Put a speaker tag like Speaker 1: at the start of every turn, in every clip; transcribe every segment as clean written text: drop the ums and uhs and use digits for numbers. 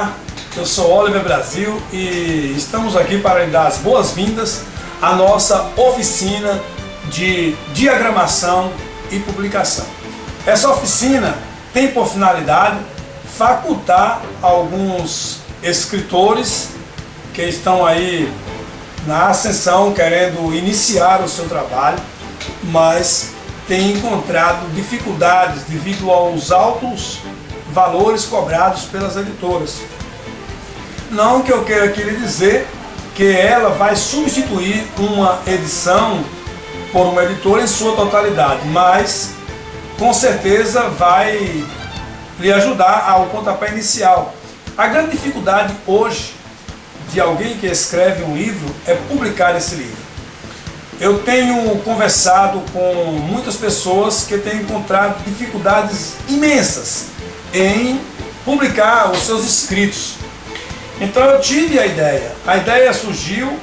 Speaker 1: Olá, eu sou Oliver Brasil e estamos aqui para lhe dar as boas-vindas à nossa oficina de diagramação e publicação. Essa oficina tem por finalidade facultar alguns escritores que estão aí na ascensão, querendo iniciar o seu trabalho, mas têm encontrado dificuldades devido aos altos valores cobrados pelas editoras. Não que eu queira aqui lhe dizer que ela vai substituir uma edição por uma editora em sua totalidade, mas com certeza vai lhe ajudar ao pontapé inicial. A grande dificuldade hoje de alguém que escreve um livro é publicar esse livro. Eu tenho conversado com muitas pessoas que têm encontrado dificuldades imensas em publicar os seus escritos. Então eu tive a ideia surgiu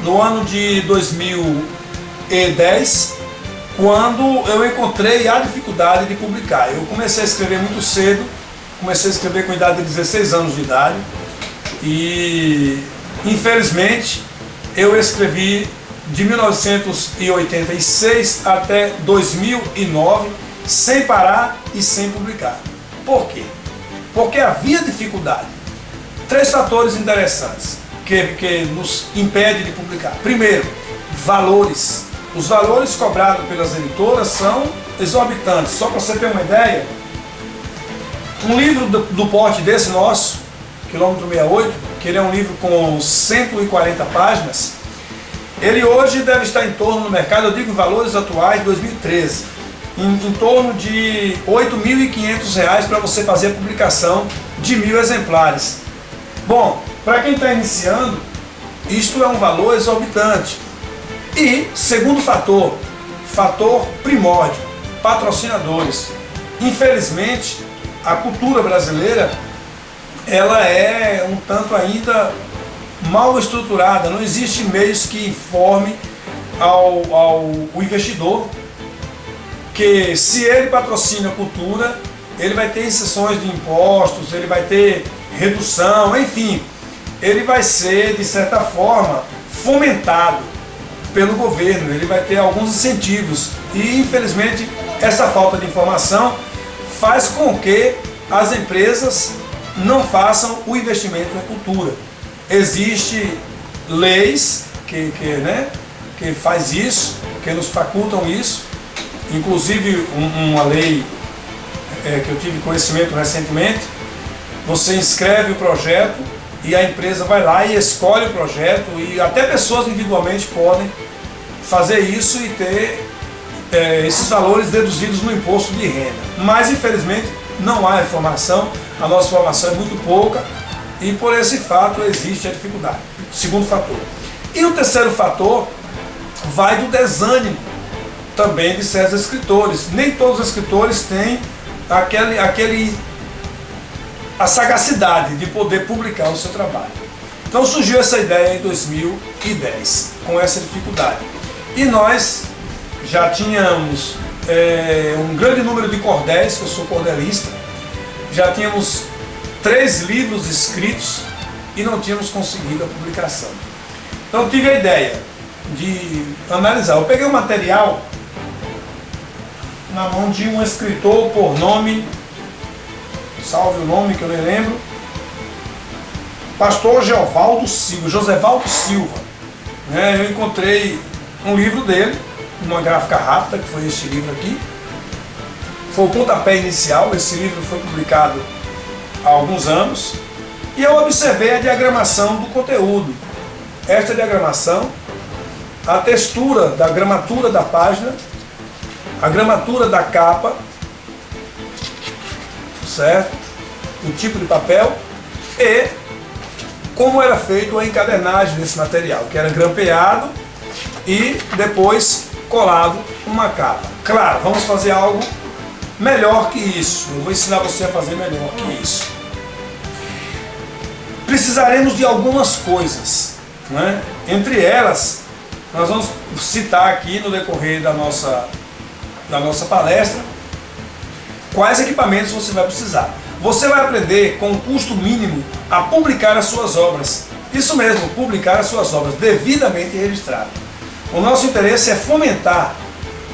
Speaker 1: no ano de 2010, quando eu encontrei a dificuldade de publicar. Eu comecei a escrever muito cedo, comecei a escrever com idade de 16 anos de idade e infelizmente eu escrevi de 1986 até 2009 sem parar e sem publicar. Por quê? Porque havia dificuldade. Três fatores interessantes que nos impedem de publicar. Primeiro, valores. Os valores cobrados pelas editoras são exorbitantes. Só para você ter uma ideia, um livro do porte desse nosso, Quilômetro 68, que ele é um livro com 140 páginas, ele hoje deve estar em torno no mercado, eu digo em valores atuais, de 2013, em torno de R$ 8.500 para você fazer a publicação de 1.000 exemplares. Bom, para quem está iniciando, isto é um valor exorbitante. E, segundo fator primórdio, patrocinadores. Infelizmente, a cultura brasileira, ela é um tanto ainda mal estruturada, não existe meios que informe ao investidor que se ele patrocina a cultura, ele vai ter isenções de impostos, ele vai ter redução, enfim, ele vai ser, de certa forma, fomentado pelo governo, ele vai ter alguns incentivos e, infelizmente, essa falta de informação faz com que as empresas não façam o investimento na cultura. Existem leis que faz isso, que nos facultam isso, inclusive uma lei que eu tive conhecimento recentemente. Você inscreve o projeto e a empresa vai lá e escolhe o projeto, e até pessoas individualmente podem fazer isso e ter esses valores deduzidos no imposto de renda. Mas infelizmente não há informação, a nossa informação é muito pouca e por esse fato existe a dificuldade. Segundo fator. E o terceiro fator vai do desânimo também de certos escritores. Nem todos os escritores têm a sagacidade de poder publicar o seu trabalho. Então surgiu essa ideia em 2010, com essa dificuldade. E nós já tínhamos um grande número de cordéis, que eu sou cordelista, já tínhamos 3 livros escritos e não tínhamos conseguido a publicação. Então eu tive a ideia de analisar. Eu peguei um material na mão de um escritor por nome, salve o nome que eu nem lembro, Pastor Josevaldo Silva. Eu encontrei um livro dele, uma gráfica rápida, que foi este livro aqui. Foi o pontapé inicial. Esse livro foi publicado há alguns anos. E eu observei a diagramação do conteúdo. Esta diagramação, a textura da gramatura da página, a gramatura da capa, certo? O tipo de papel e como era feito a encadernagem desse material, que era grampeado e depois colado uma capa. Claro, vamos fazer algo melhor que isso. Eu vou ensinar você a fazer melhor que isso. Precisaremos de algumas coisas, né? Entre elas, nós vamos citar aqui no decorrer da nossa palestra quais equipamentos você vai precisar. você vai aprender com um custo mínimo a publicar as suas obras. Isso mesmo, publicar as suas obras devidamente registradas. O nosso interesse é fomentar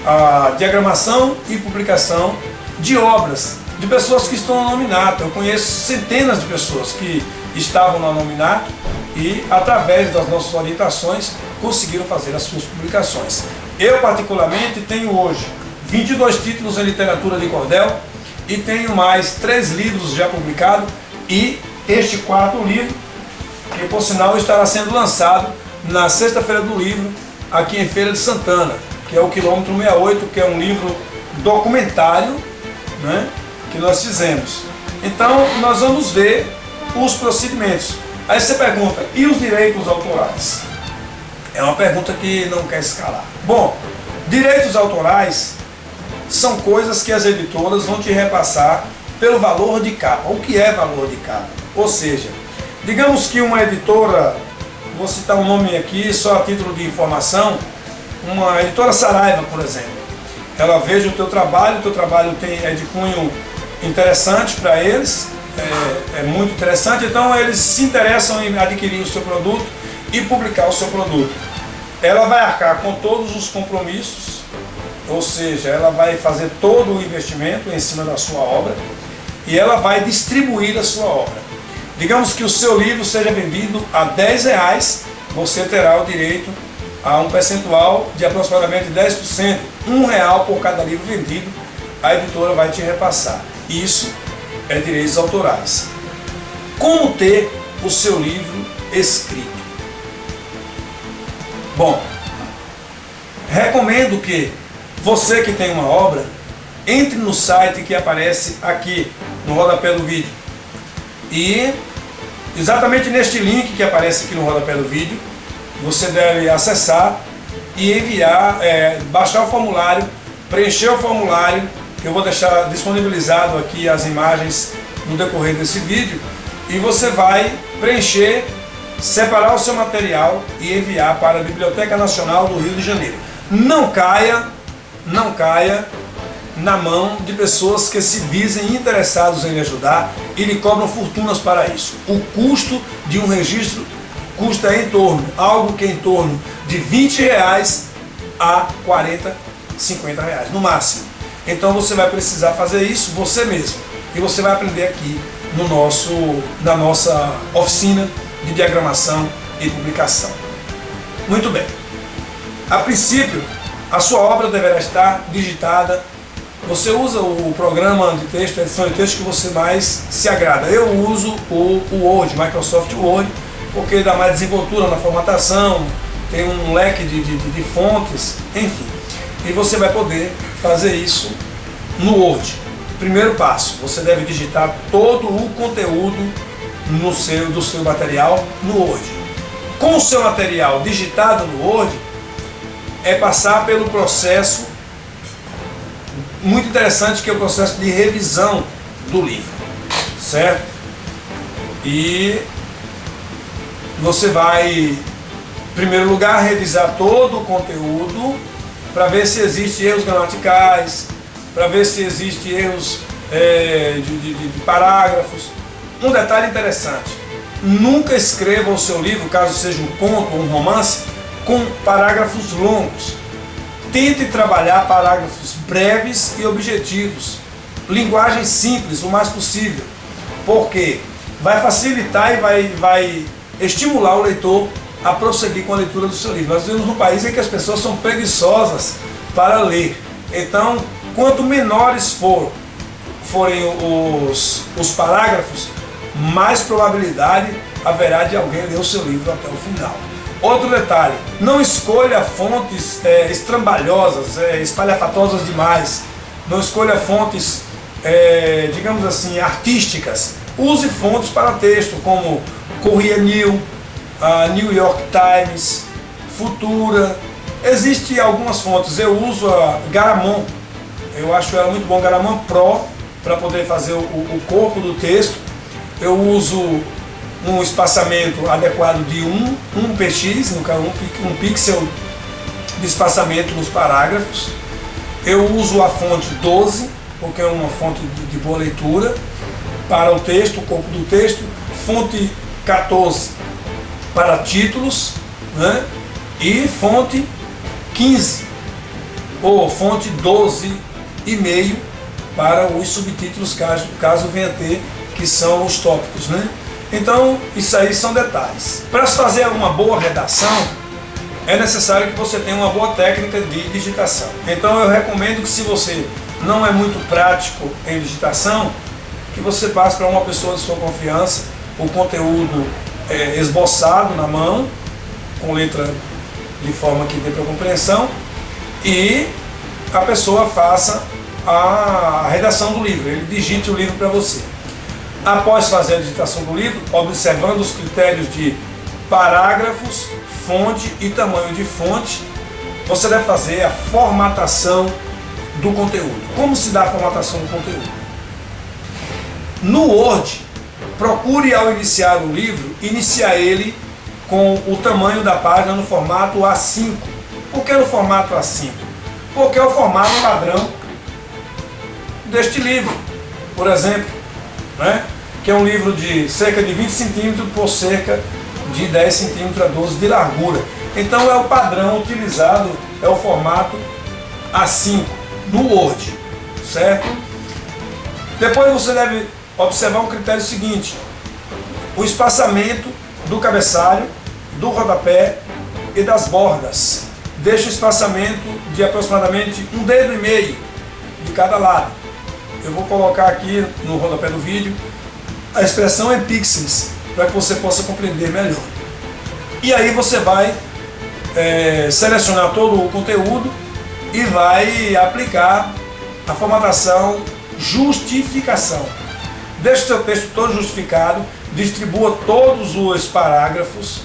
Speaker 1: a diagramação e publicação de obras de pessoas que estão no nominato. Eu conheço centenas de pessoas que estavam no nominato e, através das nossas orientações, conseguiram fazer as suas publicações. Eu, particularmente, tenho hoje 22 títulos em literatura de cordel e tenho mais 3 livros já publicados e este 4º livro, que por sinal estará sendo lançado na sexta-feira do livro, aqui em Feira de Santana, que é o quilômetro 68, que é um livro documentário, né, que nós fizemos. Então, nós vamos ver os procedimentos. Aí você pergunta, e os direitos autorais? É uma pergunta que não quer escalar. Bom, direitos autorais são coisas que as editoras vão te repassar pelo valor de capa. O que é valor de capa? Ou seja, digamos que uma editora, vou citar um nome aqui só a título de informação, uma editora Saraiva, por exemplo. Ela veja o teu trabalho é de cunho interessante para eles, é muito interessante, então eles se interessam em adquirir o seu produto e publicar o seu produto. Ela vai arcar com todos os compromissos, ou seja, ela vai fazer todo o investimento em cima da sua obra e ela vai distribuir a sua obra. Digamos que o seu livro seja vendido a R$10, você terá o direito a um percentual de aproximadamente 10%, R$1 por cada livro vendido, a editora vai te repassar. Isso é direitos autorais. Como ter o seu livro escrito? Bom, recomendo que você que tem uma obra, entre no site que aparece aqui no rodapé do vídeo e exatamente neste link que aparece aqui no rodapé do vídeo, você deve acessar e enviar, baixar o formulário, preencher o formulário. Eu vou deixar disponibilizado aqui as imagens no decorrer desse vídeo e você vai preencher, separar o seu material e enviar para a Biblioteca Nacional do Rio de Janeiro. Não caia na mão de pessoas que se dizem interessados em lhe ajudar e lhe cobram fortunas para isso. O custo de um registro custa algo que é em torno de R$20 a R$40, R$50 no máximo. Então você vai precisar fazer isso você mesmo. E você vai aprender aqui na nossa oficina de diagramação e publicação. Muito bem. A princípio, a sua obra deverá estar digitada. Você usa o programa de texto, edição de texto que você mais se agrada. Eu uso o Word, Microsoft Word, porque dá mais desenvoltura na formatação, tem um leque de fontes, enfim. E você vai poder fazer isso no Word. Primeiro passo, você deve digitar todo o conteúdo do seu material no Word. Com o seu material digitado no Word, é passar pelo processo muito interessante, que é o processo de revisão do livro, certo? E você vai, em primeiro lugar, revisar todo o conteúdo para ver se existem erros gramaticais, para ver se existem erros de parágrafos. Um detalhe interessante: nunca escreva o seu livro, caso seja um conto ou um romance, com parágrafos longos. Tente trabalhar parágrafos breves e objetivos, linguagem simples o mais possível, porque vai facilitar e vai estimular o leitor a prosseguir com a leitura do seu livro. Nós vivemos num país em que as pessoas são preguiçosas para ler. Então, quanto menores forem os parágrafos, mais probabilidade haverá de alguém ler o seu livro até o final. Outro detalhe: não escolha fontes estrambalhosas, espalhafatosas demais. Não escolha fontes, digamos assim, artísticas. Use fontes para texto, como Correio New, New York Times, Futura. Existem algumas fontes. Eu uso a Garamond, eu acho ela muito bom, Garamond Pro, para poder fazer o corpo do texto. Eu uso um espaçamento adequado de 1 px, no caso 1 pixel de espaçamento nos parágrafos. Eu uso a fonte 12, porque é uma fonte de boa leitura. para o texto, o corpo do texto, fonte 14 para títulos, né? E fonte 15 ou fonte 12,5 para os subtítulos, caso venha ter, que são os tópicos, né? Então, isso aí são detalhes. Para se fazer uma boa redação, é necessário que você tenha uma boa técnica de digitação. Então, eu recomendo que, se você não é muito prático em digitação, que você passe para uma pessoa de sua confiança o conteúdo esboçado na mão, com letra de forma que dê para compreensão, e a pessoa faça a redação do livro, ele digite o livro para você. Após fazer a digitação do livro, observando os critérios de parágrafos, fonte e tamanho de fonte, você deve fazer a formatação do conteúdo. Como se dá a formatação do conteúdo? No Word, procure, ao iniciar o livro, iniciar ele com o tamanho da página no formato A5. Por que no formato A5? Porque é o formato padrão deste livro, por exemplo, né? Que é um livro de cerca de 20 centímetros por cerca de 10 centímetros a 12 de largura. Então é o padrão utilizado, é o formato A5 no Word, certo? Depois você deve observar o critério seguinte: o espaçamento do cabeçalho, do rodapé e das bordas. Deixa o espaçamento de aproximadamente 1,5 dedo de cada lado. Eu vou colocar aqui no rodapé do vídeo a expressão em pixels, para que você possa compreender melhor. E aí você vai selecionar todo o conteúdo e vai aplicar a formatação justificação. Deixe o seu texto todo justificado, distribua todos os parágrafos,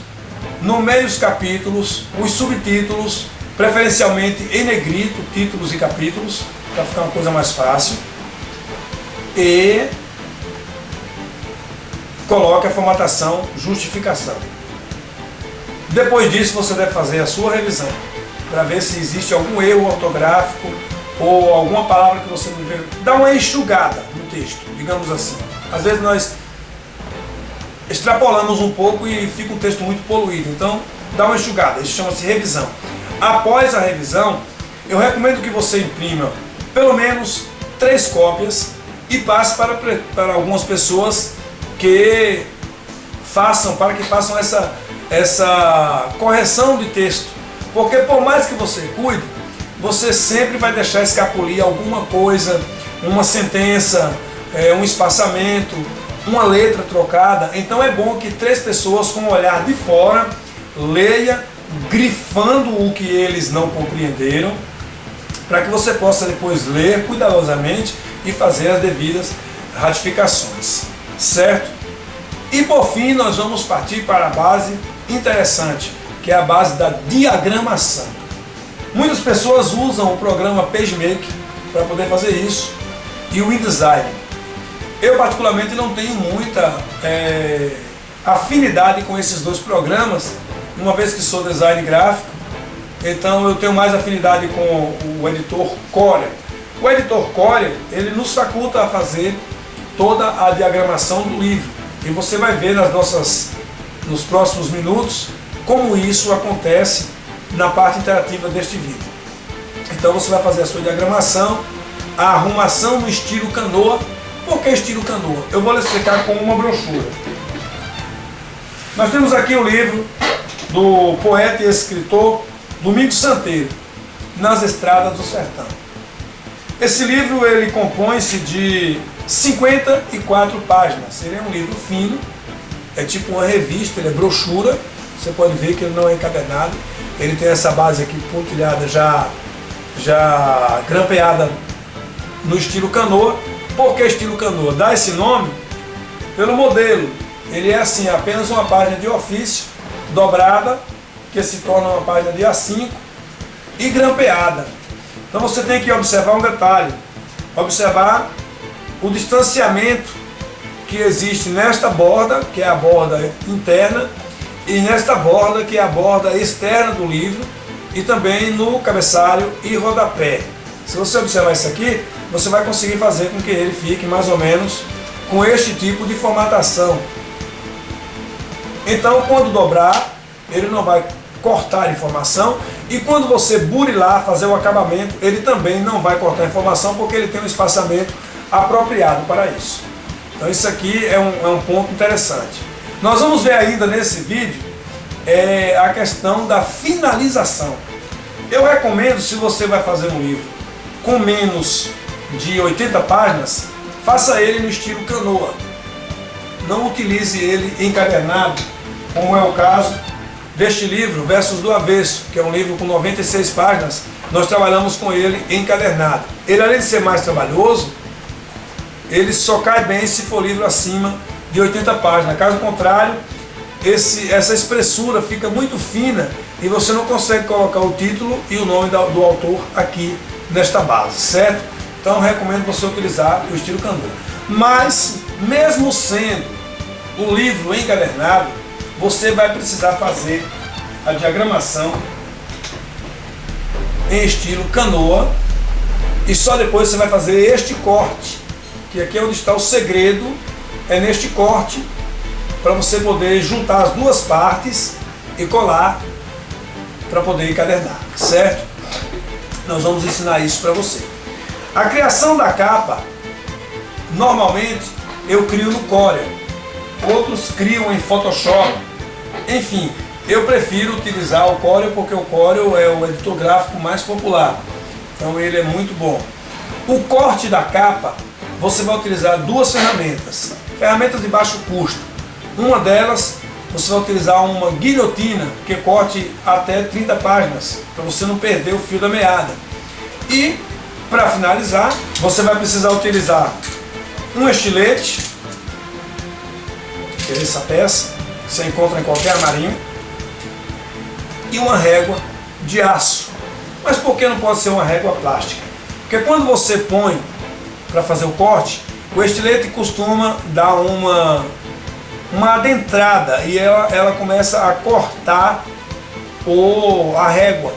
Speaker 1: nomeie os capítulos, os subtítulos, preferencialmente em negrito, títulos e capítulos, para ficar uma coisa mais fácil. E coloque a formatação justificação. Depois disso, você deve fazer a sua revisão para ver se existe algum erro ortográfico ou alguma palavra que você não vê. Dá uma enxugada no texto, digamos assim. Às vezes nós extrapolamos um pouco e fica um texto muito poluído. Então, dá uma enxugada. Isso chama-se revisão. Após a revisão, eu recomendo que você imprima pelo menos 3 cópias e passe para algumas pessoas que façam essa correção de texto. Porque por mais que você cuide, você sempre vai deixar escapulir alguma coisa, uma sentença, um espaçamento, uma letra trocada. Então é bom que 3 pessoas com um olhar de fora leia, grifando o que eles não compreenderam, para que você possa depois ler cuidadosamente e fazer as devidas ratificações, certo? E por fim nós vamos partir para a base interessante, que é a base da diagramação. Muitas pessoas usam o programa PageMaker para poder fazer isso e o InDesign. Eu particularmente não tenho muita afinidade com esses 2 programas, uma vez que sou design gráfico. Então eu tenho mais afinidade com o editor Corel. O editor Corel, ele nos faculta a fazer toda a diagramação do livro. E você vai ver nos próximos minutos como isso acontece na parte interativa deste vídeo. Então você vai fazer a sua diagramação, a arrumação no estilo canoa. Por que estilo canoa? Eu vou lhe explicar com uma brochura. Nós temos aqui o livro do poeta e escritor Domingos Santeiro, Nas Estradas do Sertão. Esse livro ele compõe-se de 54 páginas. Ele é um livro fino, é tipo uma revista, ele é brochura. Você pode ver que ele não é encadernado. Ele tem essa base aqui pontilhada, já grampeada no estilo canoa. Por que estilo canoa? Dá esse nome pelo modelo. Ele é assim, apenas uma página de ofício dobrada, que se torna uma página de A5 e grampeada. Então você tem que observar um detalhe, observar o distanciamento que existe nesta borda, que é a borda interna, e nesta borda, que é a borda externa do livro, e também no cabeçalho e rodapé. Se você observar isso aqui, você vai conseguir fazer com que ele fique mais ou menos com este tipo de formatação. Então, quando dobrar, ele não vai cortar a informação, e quando você burilar, fazer o acabamento, ele também não vai cortar a informação, porque ele tem um espaçamento apropriado para isso. Então isso aqui é um ponto interessante. Nós vamos ver ainda nesse vídeo a questão da finalização. Eu recomendo, se você vai fazer um livro com menos de 80 páginas, faça ele no estilo canoa. Não utilize ele encadernado, como é o caso deste livro, Versos do Avesso, que é um livro com 96 páginas. Nós trabalhamos com ele encadernado. Ele, além de ser mais trabalhoso, ele só cai bem se for livro acima de 80 páginas. Caso contrário, essa espessura fica muito fina e você não consegue colocar o título e o nome do autor aqui nesta base, certo? Então recomendo você utilizar o estilo canoa. Mas, mesmo sendo o livro encadernado, você vai precisar fazer a diagramação em estilo canoa, e só depois você vai fazer este corte, que aqui é onde está o segredo, é neste corte, para você poder juntar as duas partes e colar para poder encadernar, certo? Nós vamos ensinar isso para você. A criação da capa, normalmente eu crio no Corel, outros criam em Photoshop. Enfim, eu prefiro utilizar o Corel porque o Corel é o editor gráfico mais popular, então ele é muito bom. O corte da capa, você vai utilizar duas ferramentas de baixo custo. Uma delas, você vai utilizar uma guilhotina que corte até 30 páginas, para você não perder o fio da meada. E, para finalizar, você vai precisar utilizar um estilete, que é essa peça, que você encontra em qualquer armarinho, e uma régua de aço. Mas por que não pode ser uma régua plástica? Porque quando você põe para fazer o corte, o estilete costuma dar uma adentrada e ela começa a cortar a régua.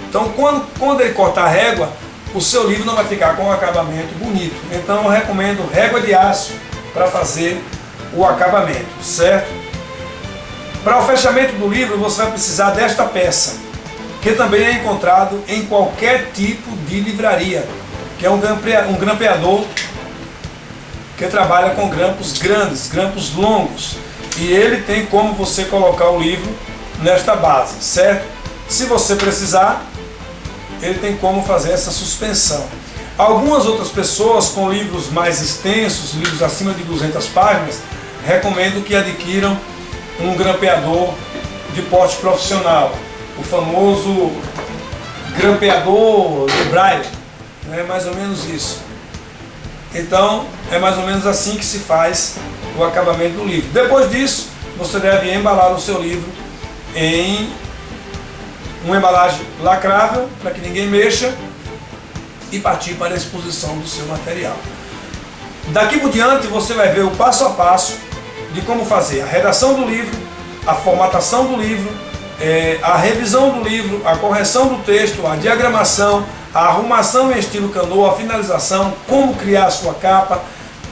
Speaker 1: Então quando ele cortar a régua, o seu livro não vai ficar com um acabamento bonito. Então eu recomendo régua de aço para fazer o acabamento, certo? Para o fechamento do livro você vai precisar desta peça, que também é encontrado em qualquer tipo de livraria, que é um grampeador que trabalha com grampos grandes, grampos longos, e ele tem como você colocar o livro nesta base, certo? Se você precisar, ele tem como fazer essa suspensão. Algumas outras pessoas com livros mais extensos, livros acima de 200 páginas, recomendo que adquiram um grampeador de porte profissional, o famoso grampeador de braille, é mais ou menos isso. Então é mais ou menos assim que se faz o acabamento do livro. Depois disso, você deve embalar o seu livro em uma embalagem lacrável, para que ninguém mexa, e partir para a exposição do seu material. Daqui por diante você vai ver o passo a passo de como fazer a redação do livro, a formatação do livro, a revisão do livro, a correção do texto, a diagramação, a arrumação em estilo canoa, a finalização, como criar a sua capa,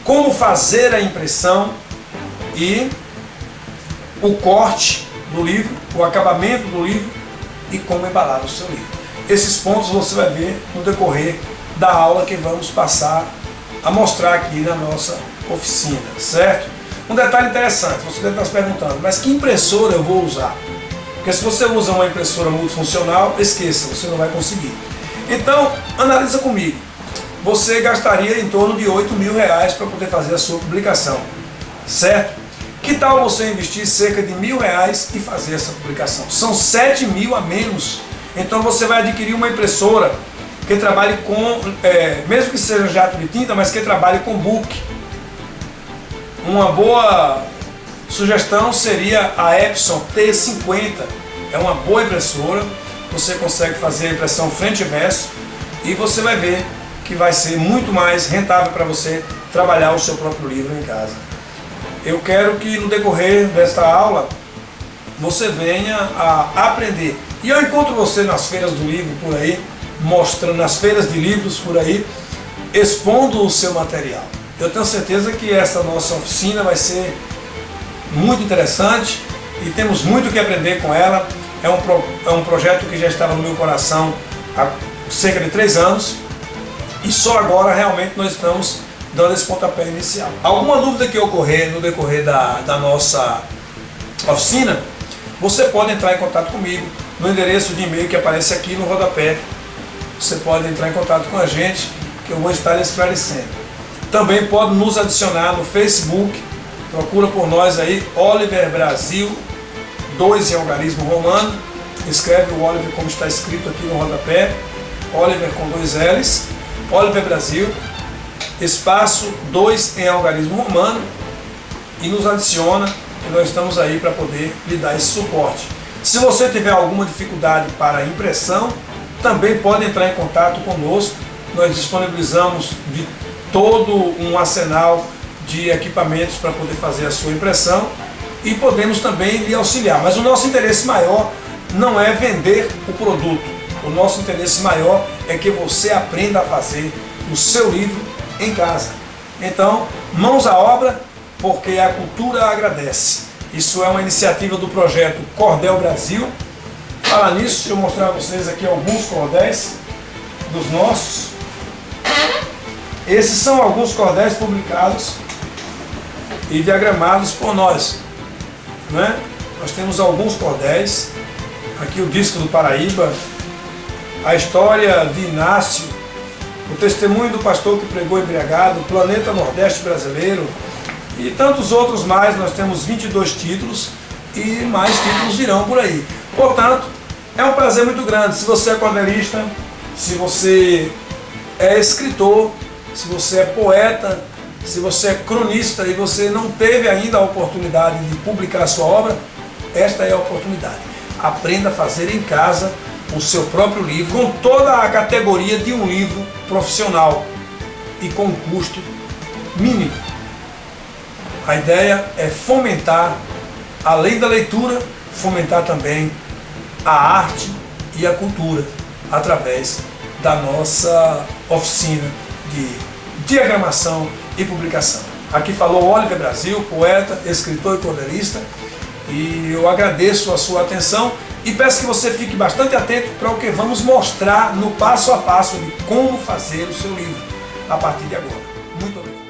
Speaker 1: como fazer a impressão e o corte do livro, o acabamento do livro e como embalar o seu livro. Esses pontos você vai ver no decorrer da aula que vamos passar a mostrar aqui na nossa oficina, certo? Um detalhe interessante, você deve estar se perguntando, mas que impressora eu vou usar? Porque se você usa uma impressora multifuncional, esqueça, você não vai conseguir. Então, analisa comigo. Você gastaria em torno de R$8.000 para poder fazer a sua publicação, certo? Que tal você investir cerca de R$1.000 e fazer essa publicação? São R$7.000 a menos. Então você vai adquirir uma impressora que trabalhe com, mesmo que seja jato de tinta, mas que trabalhe com book. Uma boa sugestão seria a Epson T50. É uma boa impressora. Você consegue fazer a impressão frente e verso e você vai ver que vai ser muito mais rentável para você trabalhar o seu próprio livro em casa. Eu quero que no decorrer desta aula você venha a aprender. E eu encontro você nas feiras do livro por aí, mostrando nas feiras de livros por aí, expondo o seu material. Eu tenho certeza que essa nossa oficina vai ser muito interessante e temos muito o que aprender com ela. É um projeto que já estava no meu coração há cerca de 3 anos e só agora realmente nós estamos dando esse pontapé inicial. Alguma dúvida que ocorrer no decorrer da nossa oficina, você pode entrar em contato comigo no endereço de e-mail que aparece aqui no rodapé. Você pode entrar em contato com a gente, que eu vou estar esclarecendo. Também pode nos adicionar no Facebook, procura por nós aí, Oliver Brasil, 2 em algarismo romano, escreve o Oliver como está escrito aqui no rodapé, Oliver com 2 L's, Oliver Brasil, espaço 2 em algarismo romano, e nos adiciona, e nós estamos aí para poder lhe dar esse suporte. Se você tiver alguma dificuldade para impressão, também pode entrar em contato conosco. Nós disponibilizamos de todo um arsenal de equipamentos para poder fazer a sua impressão e podemos também lhe auxiliar. Mas o nosso interesse maior não é vender o produto. O nosso interesse maior é que você aprenda a fazer o seu livro em casa. Então, mãos à obra, porque a cultura agradece. Isso é uma iniciativa do projeto Cordel Brasil. Falar nisso, deixa eu mostrar a vocês aqui alguns cordéis dos nossos. Esses são alguns cordéis publicados e diagramados por nós, né? Nós temos alguns cordéis. Aqui o disco do Paraíba, a história de Inácio, o testemunho do pastor que pregou embriagado, o planeta Nordeste brasileiro e tantos outros mais. Nós temos 22 títulos e mais títulos virão por aí. Portanto, é um prazer muito grande. Se você é cordelista, se você é escritor, se você é poeta, se você é cronista e você não teve ainda a oportunidade de publicar a sua obra, esta é a oportunidade. Aprenda a fazer em casa o seu próprio livro, com toda a categoria de um livro profissional e com um custo mínimo. A ideia é fomentar, além da leitura, fomentar também a arte e a cultura através da nossa oficina de diagramação e publicação. Aqui falou Oliver Brasil, poeta, escritor e cordelista, e eu agradeço a sua atenção e peço que você fique bastante atento para o que vamos mostrar no passo a passo de como fazer o seu livro a partir de agora. Muito obrigado.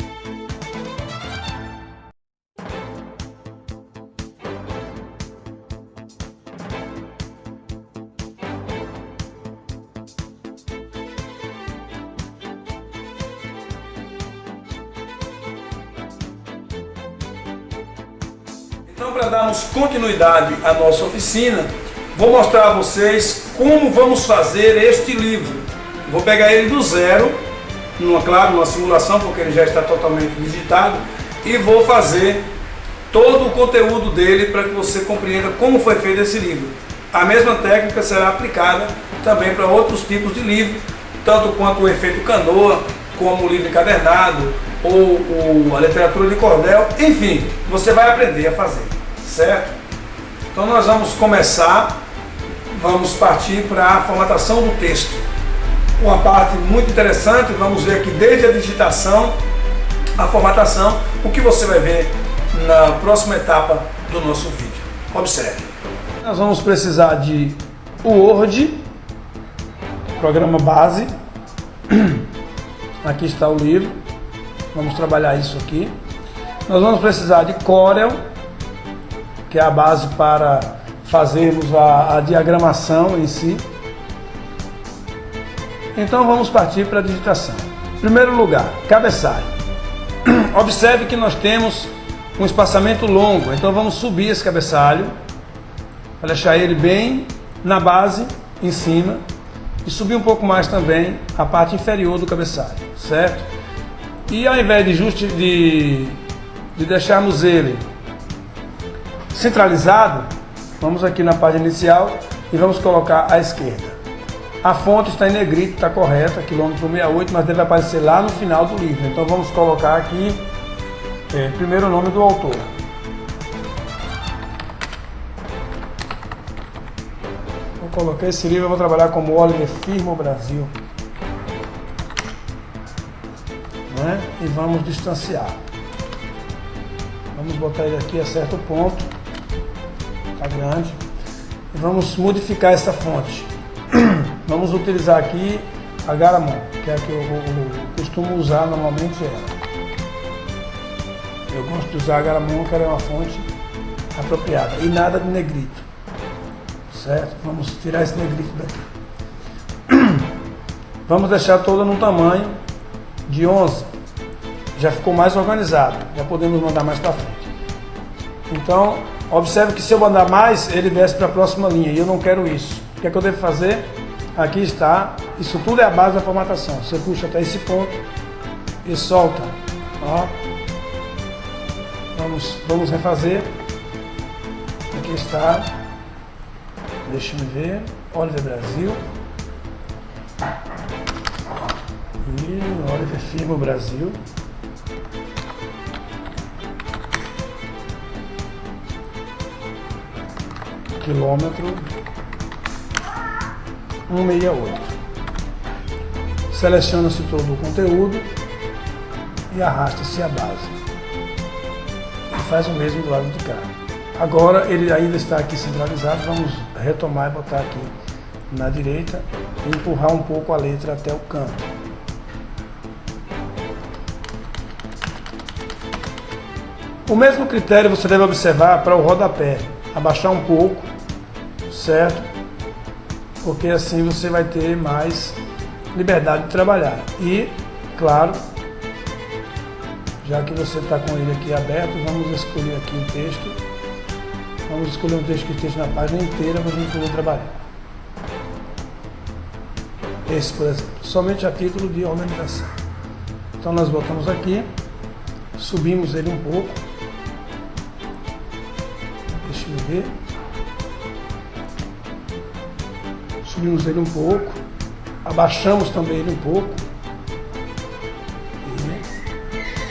Speaker 1: Então, para darmos continuidade à nossa oficina, vou mostrar a vocês como vamos fazer este livro. Vou pegar ele do zero, claro, numa simulação, porque ele já está totalmente digitado, e vou fazer todo o conteúdo dele para que você compreenda como foi feito esse livro. A mesma técnica será aplicada também para outros tipos de livro, tanto quanto o efeito canoa, como o livro encadernado, ou a literatura de cordel, enfim, você vai aprender a fazer, certo? Então nós vamos começar, vamos partir para a formatação do texto. Uma parte muito interessante, vamos ver aqui desde a digitação, a formatação, o que você vai ver na próxima etapa do nosso vídeo. Observe. Nós vamos precisar de Word, programa base. Aqui está o livro. Vamos trabalhar isso aqui. Nós vamos precisar de Corel, que é a base para fazermos a diagramação em si. Então vamos partir para a digitação. Em primeiro lugar, cabeçalho. Observe que nós temos um espaçamento longo, então vamos subir esse cabeçalho para deixar ele bem na base, em cima, e subir um pouco mais também a parte inferior do cabeçalho, certo? E ao invés de deixarmos ele centralizado, vamos aqui na página inicial e vamos colocar à esquerda. A fonte está em negrito, está correta, quilômetro 68, mas deve aparecer lá no final do livro. Então vamos colocar aqui primeiro o nome do autor. Vou colocar esse livro, eu vou trabalhar como Oliver Firmo Brasil. Né? e vamos distanciar. Vamos botar ele aqui a certo ponto, está grande, e vamos modificar essa fonte. Vamos utilizar aqui a Garamond, que é a que eu costumo usar normalmente ela. Eu gosto de usar a Garamond, que ela é uma fonte apropriada, e nada de negrito, certo? Vamos tirar esse negrito daqui. Vamos deixar toda no tamanho de 11. Já ficou mais organizado, já podemos mandar mais para frente. Então, observe que se eu mandar mais, ele desce para a próxima linha, e eu não quero isso. O que é que eu devo fazer? Aqui está, isso tudo é a base da formatação. Você puxa até esse ponto e solta. Ó. Vamos refazer. Aqui está. Deixa eu ver. Oliver Brasil. E Oliver Firmo Brasil. Quilômetro 168. Seleciona-se todo o conteúdo e arrasta-se a base. E faz o mesmo do lado de cá. Agora ele ainda está aqui centralizado, vamos retomar e botar aqui na direita e empurrar um pouco a letra até o canto. O mesmo critério você deve observar para o rodapé. Abaixar um pouco, certo? Porque assim você vai ter mais liberdade de trabalhar. E, claro, já que você está com ele aqui aberto, vamos escolher aqui o texto. Vamos escolher um texto que esteja na página inteira para a gente poder trabalhar. Esse, por exemplo, somente a título de organização. Então nós botamos aqui, subimos ele um pouco. Deixa eu ver. Subimos ele um pouco, abaixamos também ele um pouco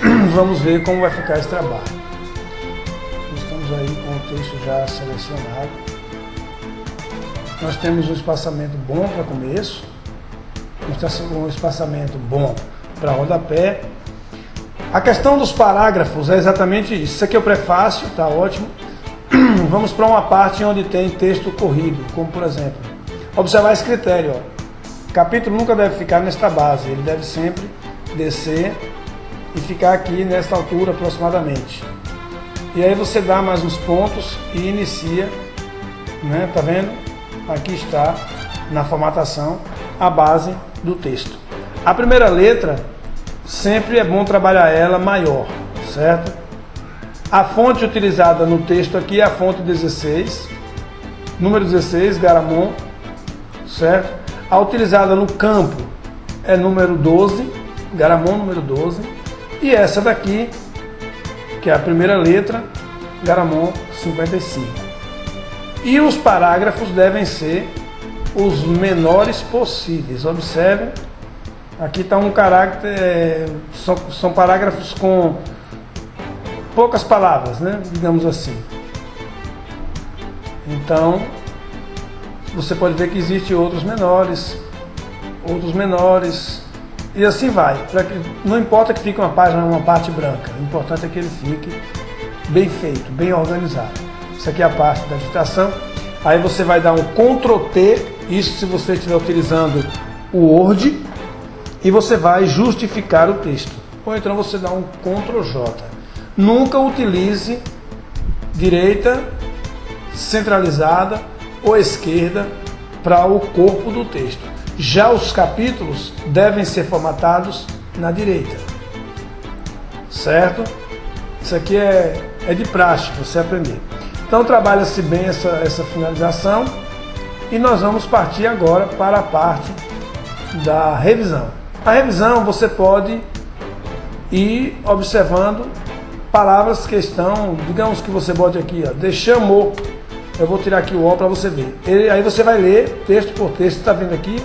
Speaker 1: e vamos ver como vai ficar esse trabalho. Estamos aí com o texto já selecionado. Nós temos um espaçamento bom para começo, um espaçamento bom para rodapé. A questão dos parágrafos é exatamente isso. Isso aqui é o prefácio, está ótimo. Vamos para uma parte onde tem texto corrido, como por exemplo, observar esse critério. O capítulo nunca deve ficar nesta base, ele deve sempre descer e ficar aqui nesta altura aproximadamente. E aí você dá mais uns pontos e inicia, né? Tá vendo? Aqui está na formatação a base do texto. A primeira letra sempre é bom trabalhar ela maior, certo? A fonte utilizada no texto aqui é a fonte 16, número 16, Garamond, certo? A utilizada no campo é número 12, Garamond número 12, e essa daqui, que é a primeira letra, Garamond 55. E os parágrafos devem ser os menores possíveis. Observe, aqui está um caráter, são parágrafos com poucas palavras, né? Digamos assim. Então, você pode ver que existem outros menores, e assim vai. Não importa que fique uma página, uma parte branca, o importante é que ele fique bem feito, bem organizado. Isso aqui é a parte da digitação. Aí você vai dar um Ctrl+T, isso se você estiver utilizando o Word, e você vai justificar o texto. Ou então você dá um Ctrl+J. Nunca utilize direita, centralizada ou esquerda para o corpo do texto. Já os capítulos devem ser formatados na direita, certo? Isso aqui é de praxe, você aprender. Então trabalha-se bem essa finalização e nós vamos partir agora para a parte da revisão. A revisão você pode ir observando palavras que estão, digamos que você bote aqui, ó, de chamou. Eu vou tirar aqui o O para você ver. Aí você vai ler texto por texto, está vendo aqui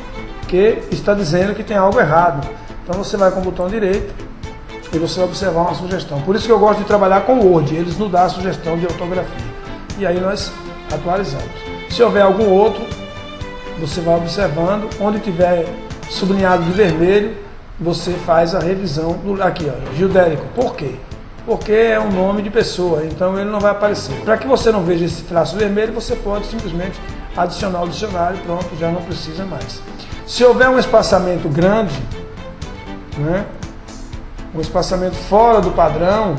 Speaker 1: que está dizendo que tem algo errado. Então você vai com o botão direito e você vai observar uma sugestão. Por isso que eu gosto de trabalhar com o Word, eles nos dão a sugestão de ortografia. E aí nós atualizamos. Se houver algum outro, você vai observando, onde tiver sublinhado de vermelho, você faz a revisão aqui, ó, Gildérico. Por quê? Porque é um nome de pessoa, então ele não vai aparecer. Para que você não veja esse traço vermelho, você pode simplesmente adicionar o dicionário, pronto, já não precisa mais. Se houver um espaçamento grande, né, um espaçamento fora do padrão,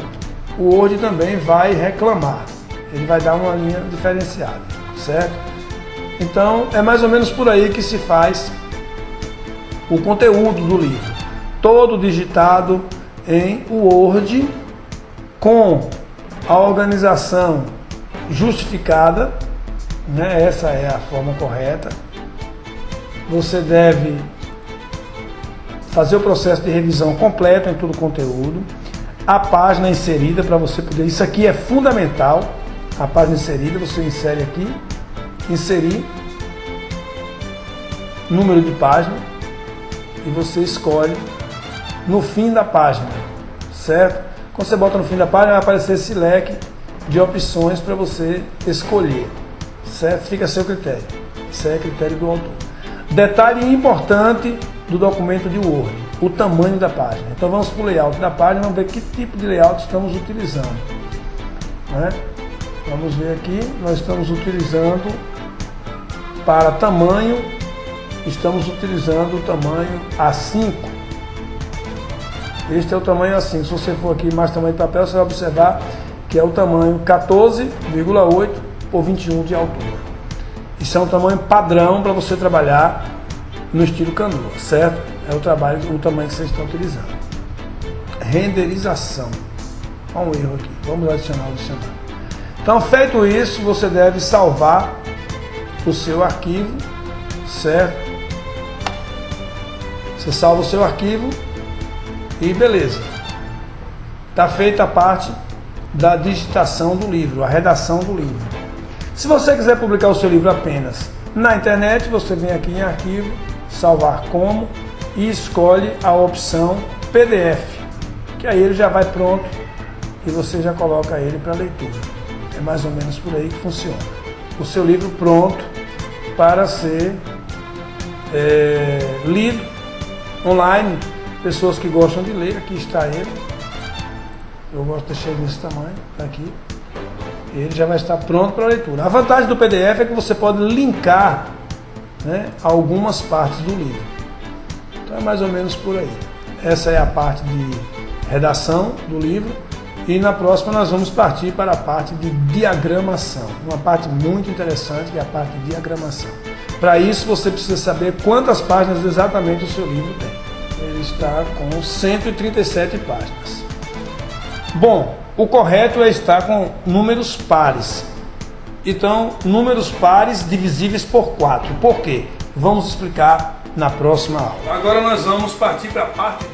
Speaker 1: o Word também vai reclamar. Ele vai dar uma linha diferenciada, certo? Então é mais ou menos por aí que se faz o conteúdo do livro. Todo digitado em Word, com a organização justificada, né? Essa é a forma correta. Você deve fazer o processo de revisão completo em todo o conteúdo, a página inserida para você poder, isso aqui é fundamental, a página inserida, você insere aqui, inserir número de página e você escolhe no fim da página, certo? Quando você bota no fim da página vai aparecer esse leque de opções para você escolher, certo? Fica a seu critério, isso é critério do autor. Detalhe importante do documento de Word, o tamanho da página. Então vamos para o layout da página, vamos ver que tipo de layout estamos utilizando, né? Vamos ver aqui, nós estamos utilizando para tamanho, estamos utilizando o tamanho A5. Este é o tamanho A5. Se você for aqui mais tamanho de papel, você vai observar que é o tamanho 14,8 por 21 de altura. Isso é um tamanho padrão para você trabalhar no estilo Canva, certo? É o tamanho que você está utilizando. Renderização. Olha um erro aqui. Vamos adicionar o dicionário. Então, feito isso, você deve salvar o seu arquivo, certo? Você salva o seu arquivo e beleza. Está feita a parte da digitação do livro, a redação do livro. Se você quiser publicar o seu livro apenas na internet, você vem aqui em arquivo, salvar como e escolhe a opção PDF, que aí ele já vai pronto e você já coloca ele para leitura. É mais ou menos por aí que funciona. O seu livro pronto para ser lido online. Pessoas que gostam de ler, aqui está ele. Eu gosto de deixar ele nesse tamanho, tá aqui. Ele já vai estar pronto para leitura. A vantagem do PDF é que você pode linkar, né, algumas partes do livro. Então é mais ou menos por aí. Essa é a parte de redação do livro. E na próxima nós vamos partir para a parte de diagramação. Uma parte muito interessante que é a parte de diagramação. Para isso você precisa saber quantas páginas exatamente o seu livro tem. Ele está com 137 páginas. Bom, o correto é estar com números pares. Então, números pares divisíveis por 4. Por quê? Vamos explicar na próxima aula. Agora nós vamos partir para a parte